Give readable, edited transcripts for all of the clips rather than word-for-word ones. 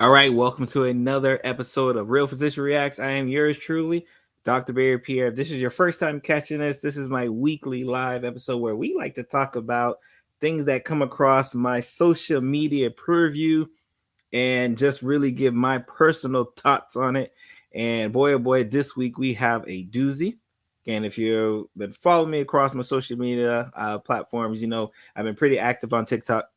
All right, welcome to another episode of Real Physician Reacts. I am yours truly, Dr. Pierre. If this is your first time catching this is my weekly live episode where we like to talk about things that come across my social media purview and just really give my personal thoughts on it. And boy, oh boy, this week we have a doozy. And if you've been following me across my social media platforms, you know I've been pretty active on TikTok,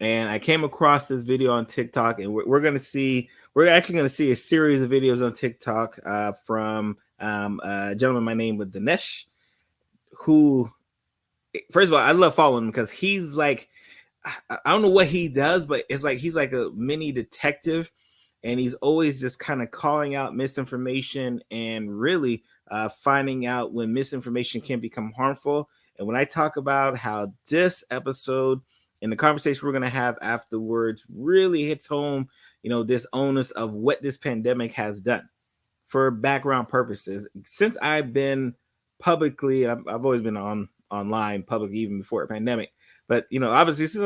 and I came across this video on TikTok, and we're actually going to see a series of videos on TikTok from a gentleman by name with Dinesh, who, first of all, I love following him because he's like, I don't know what he does, but it's like he's like a mini detective, and he's always just kind of calling out misinformation and really finding out when misinformation can become harmful. And when I talk about how this episode and the conversation we're going to have afterwards really hits home, you know, this onus of what this pandemic has done for background purposes. Since I've been publicly, I've always been online publicly even before a pandemic. But you know, obviously, since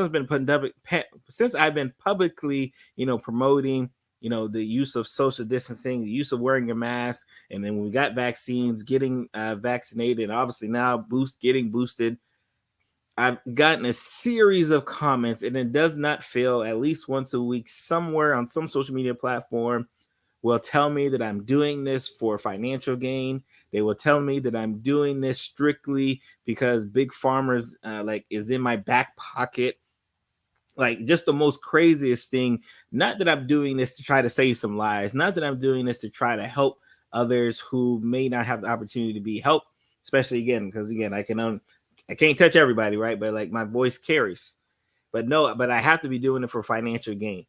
I've been publicly, you know, promoting, you know, the use of social distancing, the use of wearing a mask, and then when we got vaccines, getting vaccinated, and obviously now getting boosted, I've gotten a series of comments, and it does not fail at least once a week somewhere on some social media platform will tell me that I'm doing this for financial gain. They will tell me that I'm doing this strictly because big farmers like is in my back pocket. Like just the most craziest thing. Not that I'm doing this to try to save some lives. Not that I'm doing this to try to help others who may not have the opportunity to be helped. Especially again, because again, I can't touch everybody, right? But like my voice carries. But no, but I have to be doing it for financial gain.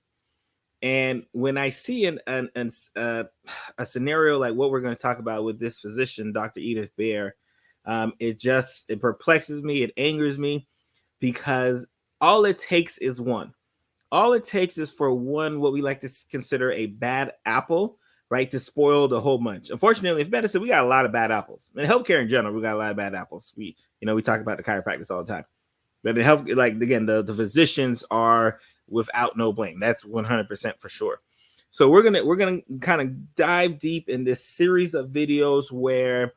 And when I see a scenario like what we're going to talk about with this physician, Dr. Edith Behr, it perplexes me, it angers me, because all it takes is one. All it takes is for one, what we like to consider a bad apple, right, to spoil the whole bunch. Unfortunately, in medicine, we got a lot of bad apples. In healthcare in general, we got a lot of bad apples. We talk about the chiropractors all the time. But in health, like again, the physicians are without no blame. That's 100% for sure. So we're gonna kind of dive deep in this series of videos where,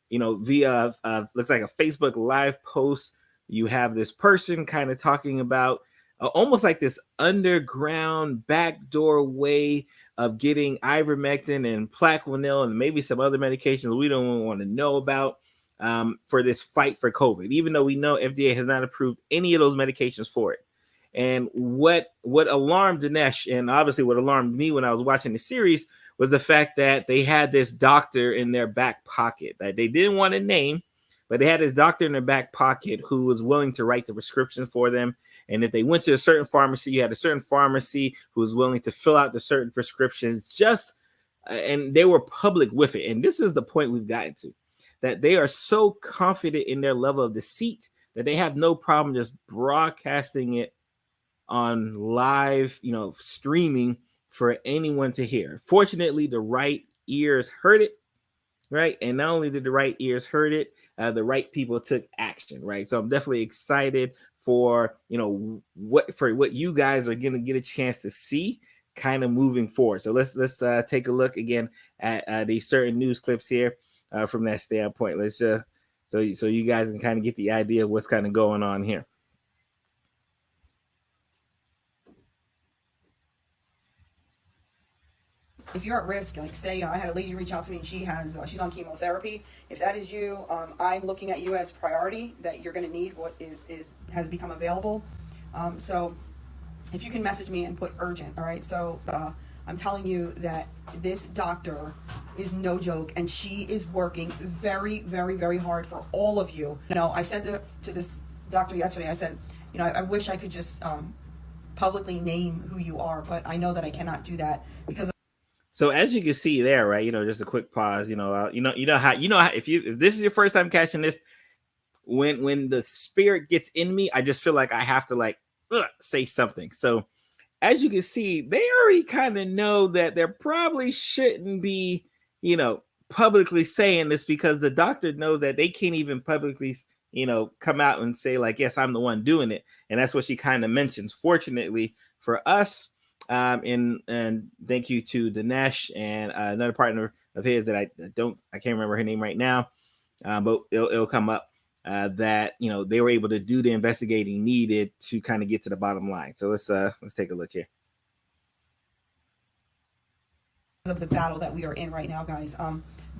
you know, via looks like a Facebook live post, you have this person kind of talking about almost like this underground backdoor way of getting ivermectin and Plaquenil and maybe some other medications we don't want to know about for this fight for COVID, even though we know FDA has not approved any of those medications for it. And what alarmed Dinesh, and obviously what alarmed me when I was watching the series, was the fact that they had this doctor in their back pocket that they didn't want to name, but they had this doctor in their back pocket who was willing to write the prescription for them. And if they went to a certain pharmacy, you had a certain pharmacy who was willing to fill out the certain prescriptions and they were public with it. And this is the point we've gotten to, that they are so confident in their level of deceit that they have no problem just broadcasting it on live, you know, streaming for anyone to hear. Fortunately, the right ears heard it, right? And not only did the right ears heard it, the right people took action, right? So I'm definitely excited for, you know, what you guys are gonna get a chance to see kind of moving forward. So let's take a look again at these certain news clips here from that standpoint. Let's so you guys can kind of get the idea of what's kind of going on here. If you're at risk, like say I had a lady reach out to me and she's on chemotherapy. If that is you, I'm looking at you as priority, that you're going to need what has become available. So if you can message me and put urgent, all right? So I'm telling you that this doctor is no joke, and she is working very, very, very hard for all of you. You know, I said to this doctor yesterday, I said, you know, I wish I could just publicly name who you are, but I know that I cannot do that because. So as you can see there, right, you know, just a quick pause, you know how if this is your first time catching this, when the spirit gets in me, I just feel like I have to like say something. So as you can see, they already kind of know that there probably shouldn't be, you know, publicly saying this, because the doctor knows that they can't even publicly, you know, come out and say like, yes, I'm the one doing it. And that's what she kind of mentions. Fortunately for us, And thank you to Dinesh and another partner of his that I can't remember her name right now, but it'll come up. That they were able to do the investigating needed to kind of get to the bottom line. So let's take a look here. Of the battle that we are in right now, guys.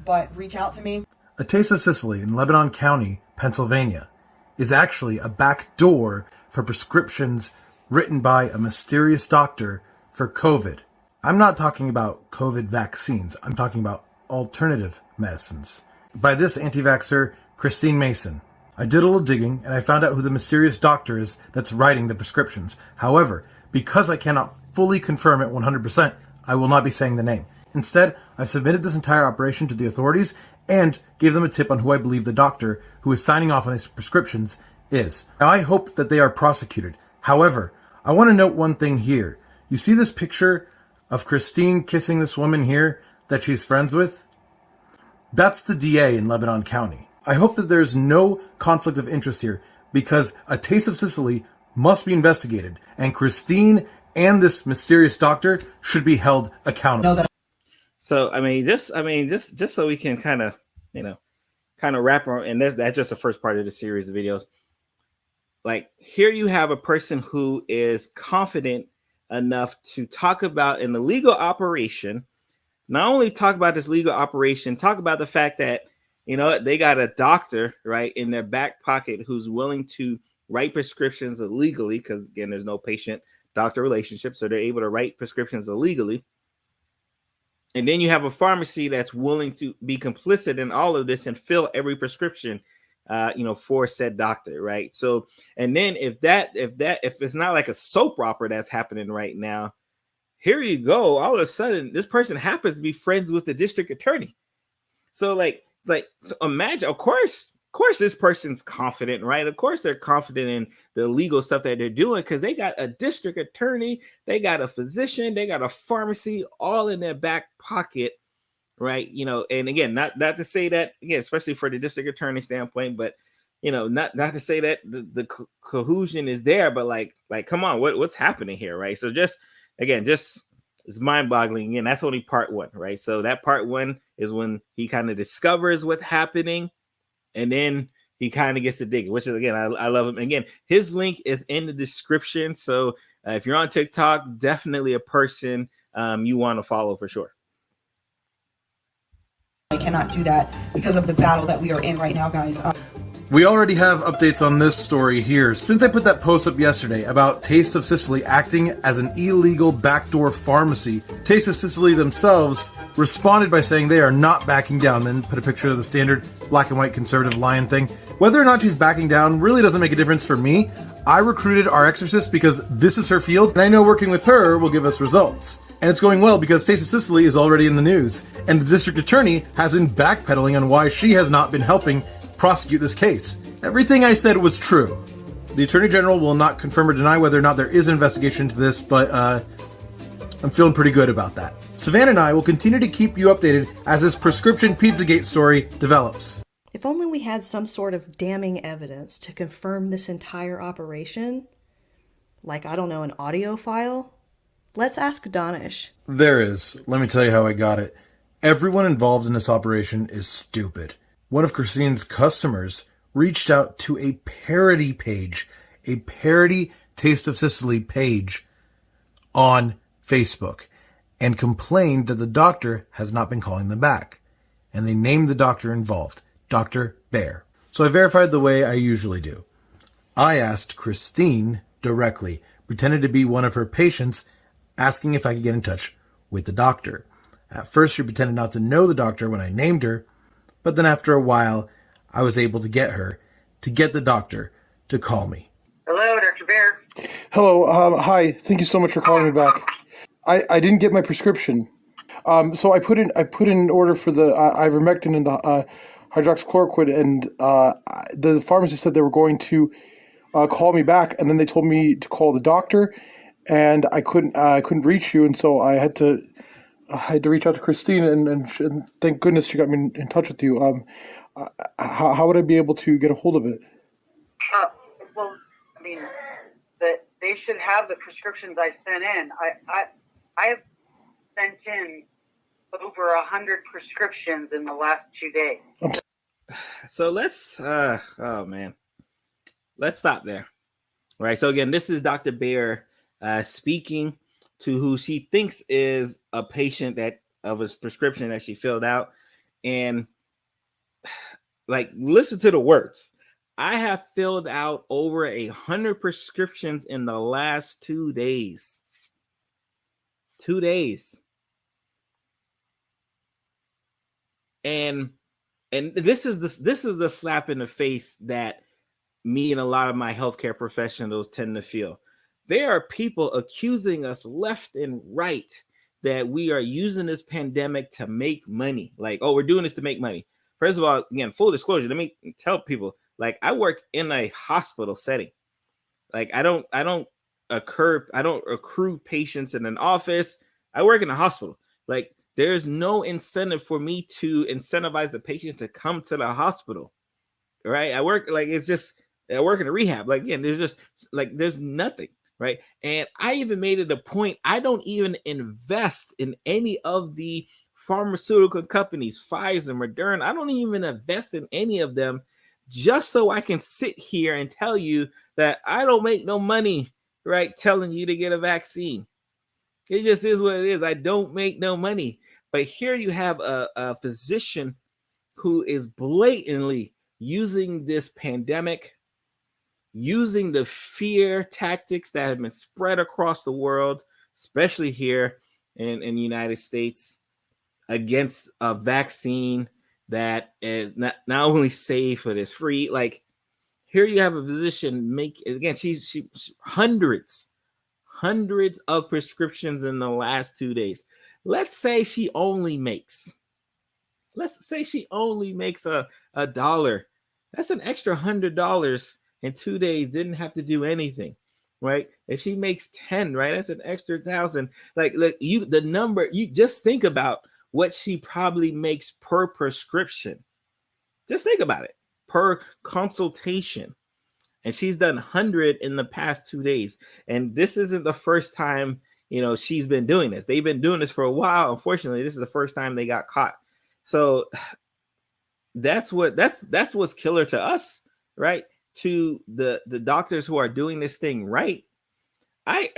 But reach out to me. A Taste of Sicily in Lebanon County, Pennsylvania, is actually a back door for prescriptions written by a mysterious doctor for COVID. I'm not talking about COVID vaccines. I'm talking about alternative medicines. By this anti-vaxxer, Christine Mason. I did a little digging, and I found out who the mysterious doctor is that's writing the prescriptions. However, because I cannot fully confirm it 100%, I will not be saying the name. Instead, I submitted this entire operation to the authorities and gave them a tip on who I believe the doctor who is signing off on these prescriptions is. Now, I hope that they are prosecuted. However, I want to note one thing here. You see this picture of Christine kissing this woman here that she's friends with? That's the DA in Lebanon County. I hope that there's no conflict of interest here because A Taste of Sicily must be investigated, and Christine and this mysterious doctor should be held accountable. So just so we can kind of wrap around, and that's just the first part of the series of videos. Like, here you have a person who is confident enough to talk about an illegal operation. Not only talk about this legal operation, talk about the fact that they got a doctor right in their back pocket who's willing to write prescriptions illegally, because again, there's no patient-doctor relationship, so they're able to write prescriptions illegally. And then you have a pharmacy that's willing to be complicit in all of this and fill every prescription, for said doctor, right? So, and then if it's not like a soap opera that's happening right now, here you go. All of a sudden, this person happens to be friends with the district attorney. So, so imagine, of course, this person's confident, right? Of course, they're confident in the legal stuff that they're doing because they got a district attorney, they got a physician, they got a pharmacy, all in their back pocket, right? And again, not to say that, again, especially for the district attorney standpoint, but not to say that the cohesion is there, but like, come on, what's happening here, right? So just it's mind-boggling. Again, that's only part one, right? So that part one is when he kind of discovers what's happening, and then he kind of gets to dig, which is, again, I love him. Again, his link is in the description. So if you're on TikTok, definitely a person you want to follow for sure. I cannot do that because of the battle that we are in right now, guys. We already have updates on this story here. Since I put that post up yesterday about Taste of Sicily acting as an illegal backdoor pharmacy, Taste of Sicily themselves responded by saying they are not backing down, then put a picture of the standard black and white conservative lion thing. Whether or not she's backing down really doesn't make a difference for me. I recruited our exorcist because this is her field, and I know working with her will give us results. And it's going well because Taste of Sicily is already in the news, and the district attorney has been backpedaling on why she has not been helping prosecute this case. Everything I said was true. The Attorney General will not confirm or deny whether or not there is an investigation into this, but I'm feeling pretty good about that. Savannah and I will continue to keep you updated as this prescription Pizzagate story develops. If only we had some sort of damning evidence to confirm this entire operation, like, I don't know, an audio file. Let's ask Donish. There is. Let me tell you how I got it. Everyone involved in this operation is stupid. One of Christine's customers reached out to a parody page, a parody Taste of Sicily page on Facebook, and complained that the doctor has not been calling them back. And they named the doctor involved, Dr. Behr. So I verified the way I usually do. I asked Christine directly, pretended to be one of her patients, asking if I could get in touch with the doctor. At first, she pretended not to know the doctor when I named her, but then after a while, I was able to get the doctor to call me. Hello, Dr. Behr. Hello. Hi. Thank you so much for calling me back. I didn't get my prescription. So I put in an order for the ivermectin and the hydroxychloroquine, and the pharmacy said they were going to call me back, and then they told me to call the doctor, and I couldn't reach you, and so I had to reach out to Christine, and thank goodness she got me in touch with you. How would I be able to get a hold of it? Well, I mean, they should have the prescriptions I sent in. I have sent in over 100 prescriptions in the last 2 days. So let's stop there. All right. So again, this is Dr. Behr speaking to who she thinks is a patient that of a prescription that she filled out. And like, listen to the words. I have filled out over 100 prescriptions in the last 2 days. 2 days. And this is the slap in the face that me and a lot of my healthcare professionals tend to feel. There are people accusing us left and right that we are using this pandemic to make money. Like, oh, we're doing this to make money. First of all, again, full disclosure, let me tell people, like, I work in a hospital setting. Like, I don't accrue patients in an office. I work in a hospital. Like, there's no incentive for me to incentivize the patient to come to the hospital. Right? I work in a rehab. Like, again, there's nothing, right? And I even made it a point, I don't even invest in any of the pharmaceutical companies, Pfizer, Moderna. I don't even invest in any of them just so I can sit here and tell you that I don't make no money, right, telling you to get a vaccine. It just is what it is. I don't make no money. But here you have a physician who is blatantly using this pandemic, using the fear tactics that have been spread across the world, especially here in the United States, against a vaccine that is not only safe, but is free. Like, here you have a physician she hundreds of prescriptions in the last 2 days. Let's say she only makes a dollar. That's an extra $100 in 2 days. Didn't have to do anything, right? If she makes 10, right, that's an extra 1,000. Like, look, you just think about what she probably makes per prescription. Just think about it, per consultation. And she's done 100 in the past 2 days. And this isn't the first time, she's been doing this. They've been doing this for a while. Unfortunately, this is the first time they got caught. So that's what's killer to us, right? To the doctors who are doing this thing right. I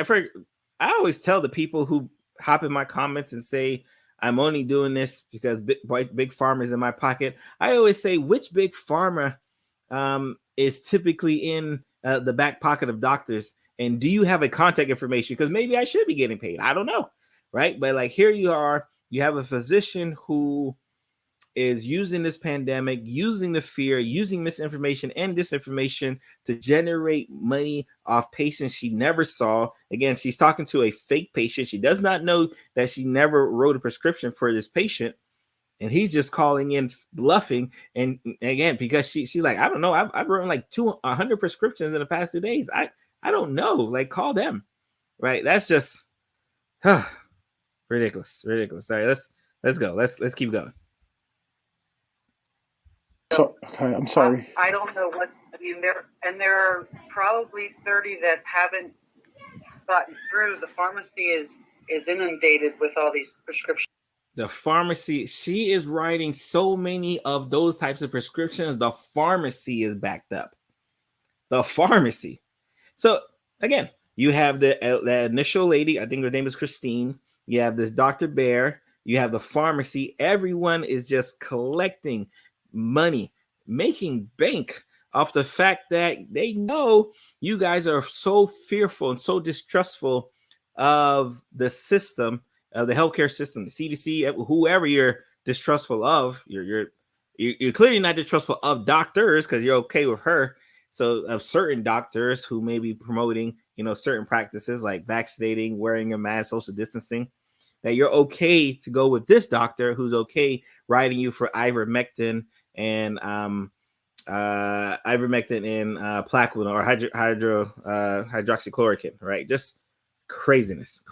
always tell the people who hop in my comments and say I'm only doing this because big pharma's in my pocket. I always say, which big pharma is typically in the back pocket of doctors, and do you have a contact information? Because maybe I should be getting paid. I don't know, right? But like, here you are, you have a physician who is using this pandemic, using the fear, using misinformation and disinformation to generate money off patients she never saw. Again, she's talking to a fake patient. She does not know that she never wrote a prescription for this patient. And he's just calling in bluffing. And again, because she's like, I don't know. I've written like 100 prescriptions in the past 2 days. I don't know. Like, call them. Right. That's just ridiculous. Sorry. Let's go. Let's keep going. So, okay, I'm sorry. I don't know there are probably 30 that haven't gotten through. The pharmacy is inundated with all these prescriptions. The pharmacy, she is writing so many of those types of prescriptions. The pharmacy is backed up. The pharmacy. So again, you have the initial lady. I think her name is Christine. You have this Dr. Behr. You have the pharmacy. Everyone is just collecting money, making bank off the fact that they know you guys are so fearful and so distrustful of the system, of the healthcare system, the CDC, whoever you're distrustful of. You're clearly not distrustful of doctors because you're okay with her. So of certain doctors who may be promoting, certain practices like vaccinating, wearing a mask, social distancing, that you're okay to go with this doctor who's okay writing you for ivermectin and Plaquenil or hydroxychloroquine, right? Just craziness.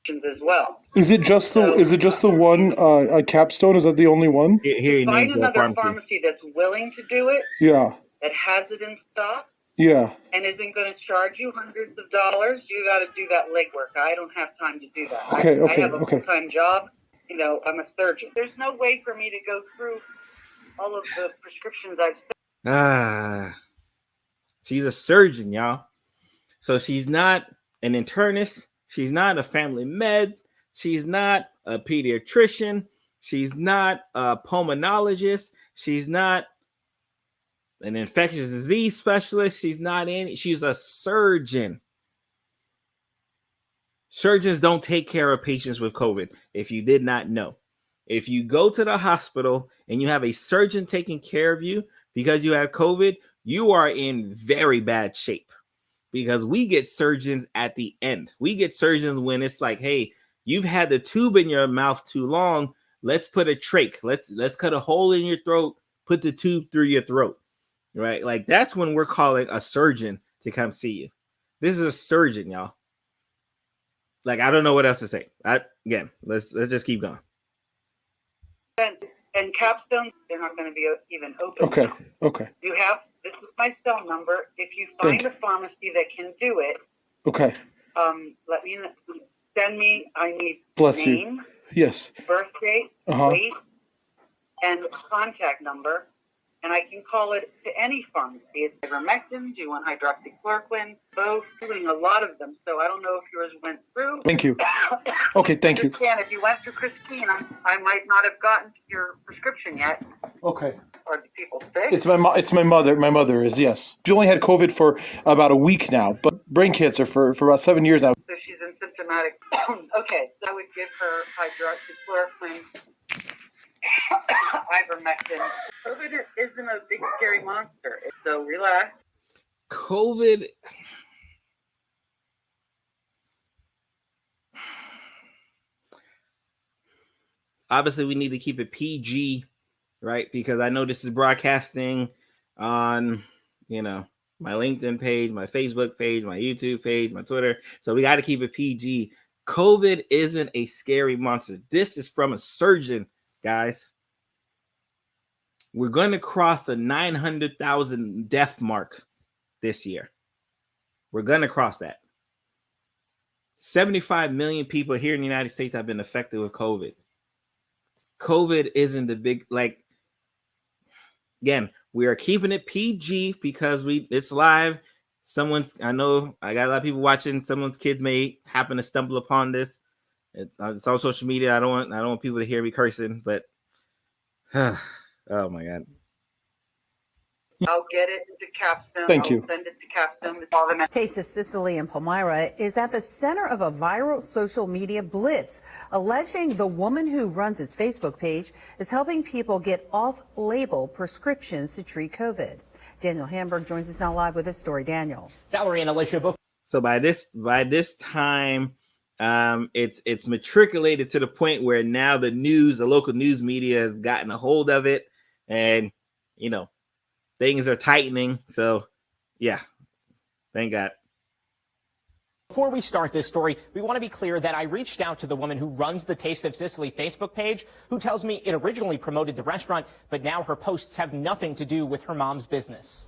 As well. Is it just the one capstone? Is that the only one? Here you Find another pharmacy that's willing to do it. Yeah. That has it in stock. Yeah. and isn't going to charge you hundreds of dollars, you got to do that legwork. I don't have time to do that. I have a full-time job. You know, I'm a surgeon. There's no way for me to go through all of the prescriptions I've She's a surgeon, y'all. So she's not an internist. She's not a family med. She's not a pediatrician. She's not a pulmonologist. She's not an infectious disease specialist. She's a surgeon. Surgeons don't take care of patients with COVID, if you did not know. If you go to the hospital and you have a surgeon taking care of you because you have COVID, you are in very bad shape, because we get surgeons at the end. We get surgeons when it's like, hey, you've had the tube in your mouth too long. Let's put a trach. Let's cut a hole in your throat, put the tube through your throat, right? Like, that's when we're calling a surgeon to come see you. This is a surgeon, y'all. Like, I don't know what else to say. Let's just keep going. And capstones, they're not going to be even open. Okay. This is my cell number. If you find a pharmacy that can do it, let me send me. I need name, yes, birth date, weight, and contact number, and I can call it to any pharmacy. It's ivermectin, G1 hydroxychloroquine, both, doing a lot of them. So I don't know if yours went through. Thank you. Okay, thank you. If you went through Christine, I might not have gotten your prescription yet. Okay. Are the people sick? It's my mother. My mother is, yes. She only had COVID for about a week now, but brain cancer for about 7 years now. So she's asymptomatic. Okay, so I would give her hydroxychloroquine, ivermectin. COVID isn't a big scary monster, so relax. COVID. Obviously, we need to keep it PG, right? Because I know this is broadcasting on, my LinkedIn page, my Facebook page, my YouTube page, my Twitter. So we got to keep it PG. COVID isn't a scary monster. This is from a surgeon, guys. We're going to cross the 900,000 death mark this year. We're going to cross that. 75 million people here in the United States have been affected with COVID. COVID isn't the big, again, we are keeping it PG because it's live. I know I got a lot of people watching. Someone's kids may happen to stumble upon this. It's on social media. I don't want people to hear me cursing, but oh my God. I'll get it into Capstone. Thank you. I'll send it to Capstone with all the Taste of Sicily in Palmyra is at the center of a viral social media blitz, alleging the woman who runs its Facebook page is helping people get off-label prescriptions to treat COVID. Daniel Hamburg joins us now live with this story. Daniel. Valerie and Alicia. So by this time, it's matriculated to the point where now the local news media has gotten a hold of it, and things are tightening. So yeah, thank God. Before we start this story, we want to be clear that I reached out to the woman who runs the Taste of Sicily Facebook page, who tells me it originally promoted the restaurant, but now her posts have nothing to do with her mom's business.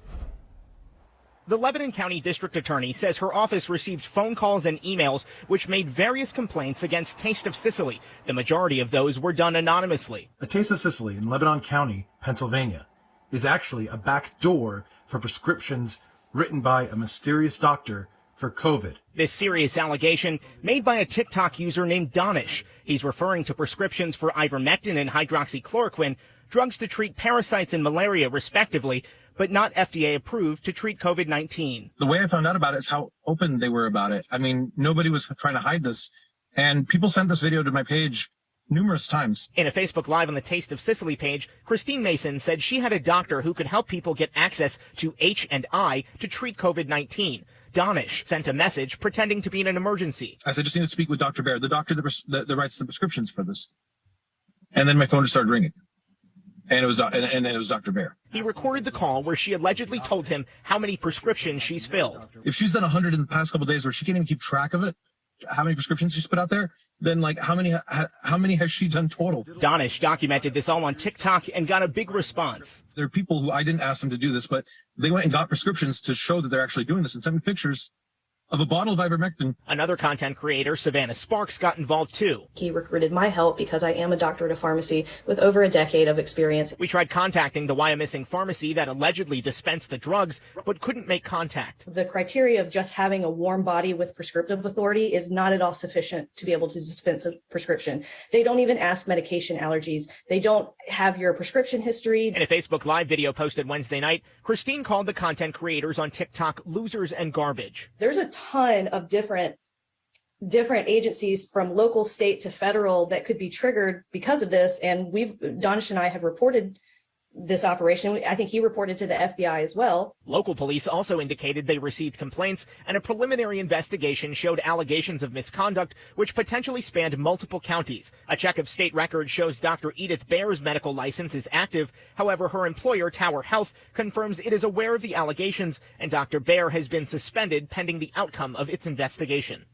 The Lebanon County District Attorney says her office received phone calls and emails which made various complaints against Taste of Sicily. The majority of those were done anonymously. A Taste of Sicily in Lebanon County, Pennsylvania, is actually a back door for prescriptions written by a mysterious doctor for COVID. This serious allegation made by a TikTok user named Donish. He's referring to prescriptions for ivermectin and hydroxychloroquine, drugs to treat parasites and malaria respectively, but not FDA approved to treat COVID-19. The way I found out about it is how open they were about it. I mean, nobody was trying to hide this. And people sent this video to my page numerous times. In a Facebook Live on the Taste of Sicily page, Christine Mason said she had a doctor who could help people get access to H&I to treat COVID-19. Donish sent a message pretending to be in an emergency. I said, just need to speak with Dr. Behr, the doctor that writes the prescriptions for this. And then my phone just started ringing. And it was Dr. Behr. He recorded the call where she allegedly told him how many prescriptions she's filled. If she's done 100 in the past couple of days where she can't even keep track of it, how many prescriptions she's put out there, then like how many has she done total? Donish documented this all on TikTok and got a big response. There are people who I didn't ask them to do this, but they went and got prescriptions to show that they're actually doing this and sent me pictures of a bottle of ivermectin. Another content creator, Savannah Sparks, got involved too. He recruited my help because I am a doctorate of pharmacy with over a decade of experience. We tried contacting the Wyomissing pharmacy that allegedly dispensed the drugs, but couldn't make contact. The criteria of just having a warm body with prescriptive authority is not at all sufficient to be able to dispense a prescription. They don't even ask medication allergies. They don't have your prescription history. In a Facebook Live video posted Wednesday night, Christine called the content creators on TikTok losers and garbage. There's a ton of different agencies from local, state to federal that could be triggered because of this. And Donish and I have reported this operation. I think he reported to the FBI as well. Local police also indicated they received complaints, and a preliminary investigation showed allegations of misconduct, which potentially spanned multiple counties. A check of state records shows Dr. Edith Behr's medical license is active. However, her employer, Tower Health, confirms it is aware of the allegations, and Dr. Behr has been suspended pending the outcome of its investigation.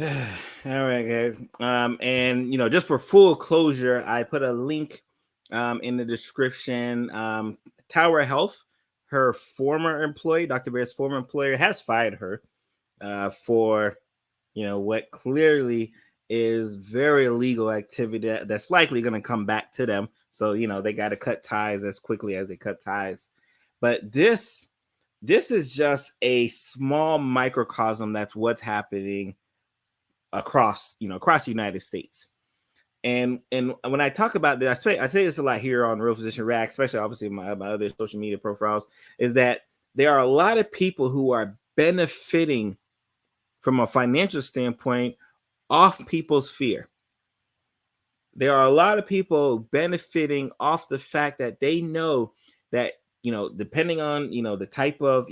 All right, guys. And just for full closure, I put a link in the description. Tower Health, her former employee, Dr. Behr's former employer, has fired her for what clearly is very illegal activity that's likely going to come back to them. So they got to cut ties as quickly as they cut ties. But this is just a small microcosm. That's what's happening across the United States. And when I talk about this, I say this a lot here on Real Physician React, especially obviously my other social media profiles, is that there are a lot of people who are benefiting from a financial standpoint off people's fear. There are a lot of people benefiting off the fact that they know that, depending on, the type of,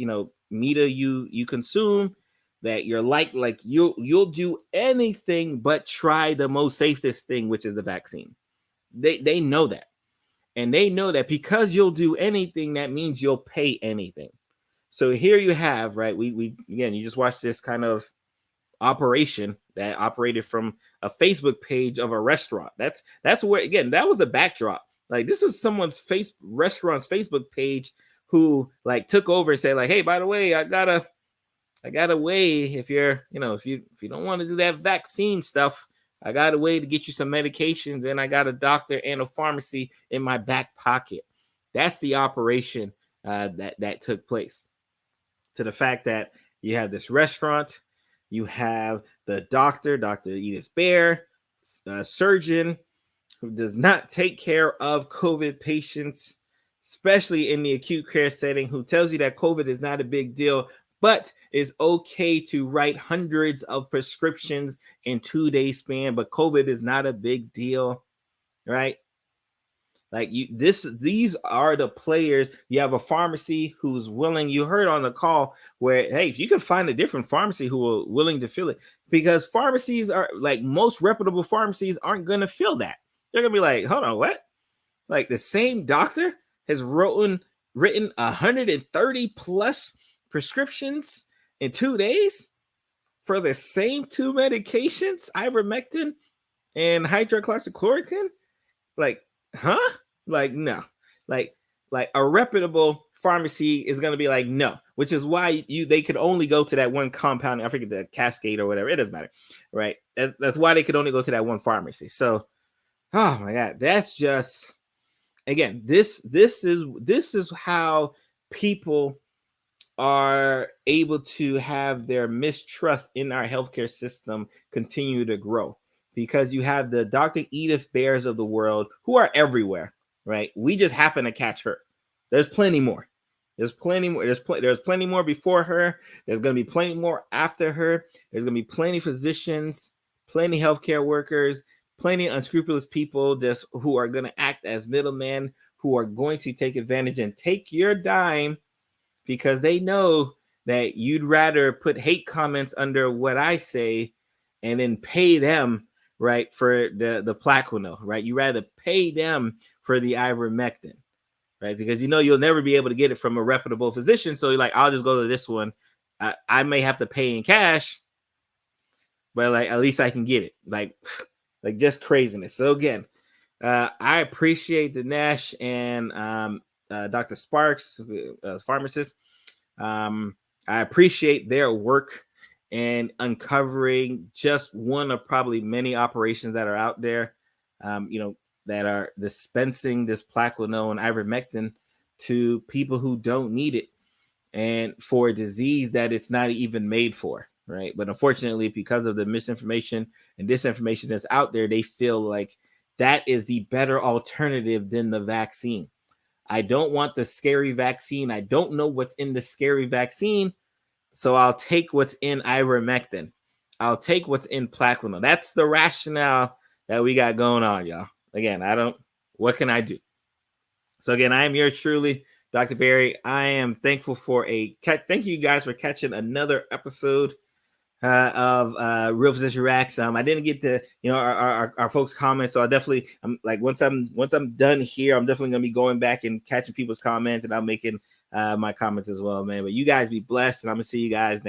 media you consume, that you're like you'll do anything but try the most safest thing, which is the vaccine. They know that. And they know that because you'll do anything, that means you'll pay anything. So here you have, right? We again, you just watched this kind of operation that operated from a Facebook page of a restaurant. That's where, again, that was the backdrop. Like, this was someone's restaurant's Facebook page who took over and said, hey, by the way, I got a way, if you're, if you don't want to do that vaccine stuff, I got a way to get you some medications, and I got a doctor and a pharmacy in my back pocket. That's the operation that took place. To the fact that you have this restaurant, you have the Dr. Edith Behr, a surgeon who does not take care of COVID patients, especially in the acute care setting, who tells you that COVID is not a big deal, but it's okay to write hundreds of prescriptions in 2-day span, but COVID is not a big deal, right? These are the players. You have a pharmacy who's willing. You heard on the call where, hey, if you can find a different pharmacy who are willing to fill it, because pharmacies are most reputable pharmacies aren't going to fill that. They're going to be like, hold on, what? The same doctor has written 130 plus prescriptions in 2 days for the same two medications, ivermectin and hydroxychloroquine. No. A reputable pharmacy is going to be no, which is why they could only go to that one compound. I forget, the Cascade or whatever. It doesn't matter, right? That's why they could only go to that one pharmacy. So, oh my God, that's just, again, this is how people are able to have their mistrust in our healthcare system continue to grow, because you have the Dr. Edith Behrs of the world who are everywhere, right? We just happen to catch her. There's plenty more. There's plenty more. There's plenty more before her. There's going to be plenty more after her. There's going to be plenty physicians, plenty healthcare workers, plenty unscrupulous people just who are going to act as middlemen, who are going to take advantage and take your dime, because they know that you'd rather put hate comments under what I say and then pay them, right, for the Plaquenil, right? You rather pay them for the ivermectin, right? Because you'll never be able to get it from a reputable physician. So you're like, I'll just go to this one I may have to pay in cash, but like at least I can get it. Like just craziness. So again, I appreciate the Nash and Dr. Sparks, pharmacist. I appreciate their work and uncovering just one of probably many operations that are out there, that are dispensing this plaquenil and ivermectin to people who don't need it and for a disease that it's not even made for, right? But unfortunately, because of the misinformation and disinformation that's out there, they feel like that is the better alternative than the vaccine. I don't want the scary vaccine. I don't know what's in the scary vaccine. So I'll take what's in ivermectin. I'll take what's in plaquenil. That's the rationale that we got going on, y'all. Again, what can I do? So again, I am yours truly, Dr. Behr. I am thankful for thank you guys for catching another episode of Real Physician Reacts. I didn't get to, our folks' comments. So I definitely, I'm like, once I'm done here, I'm definitely going to be going back and catching people's comments, and I'm making my comments as well, man. But you guys be blessed, and I'm going to see you guys next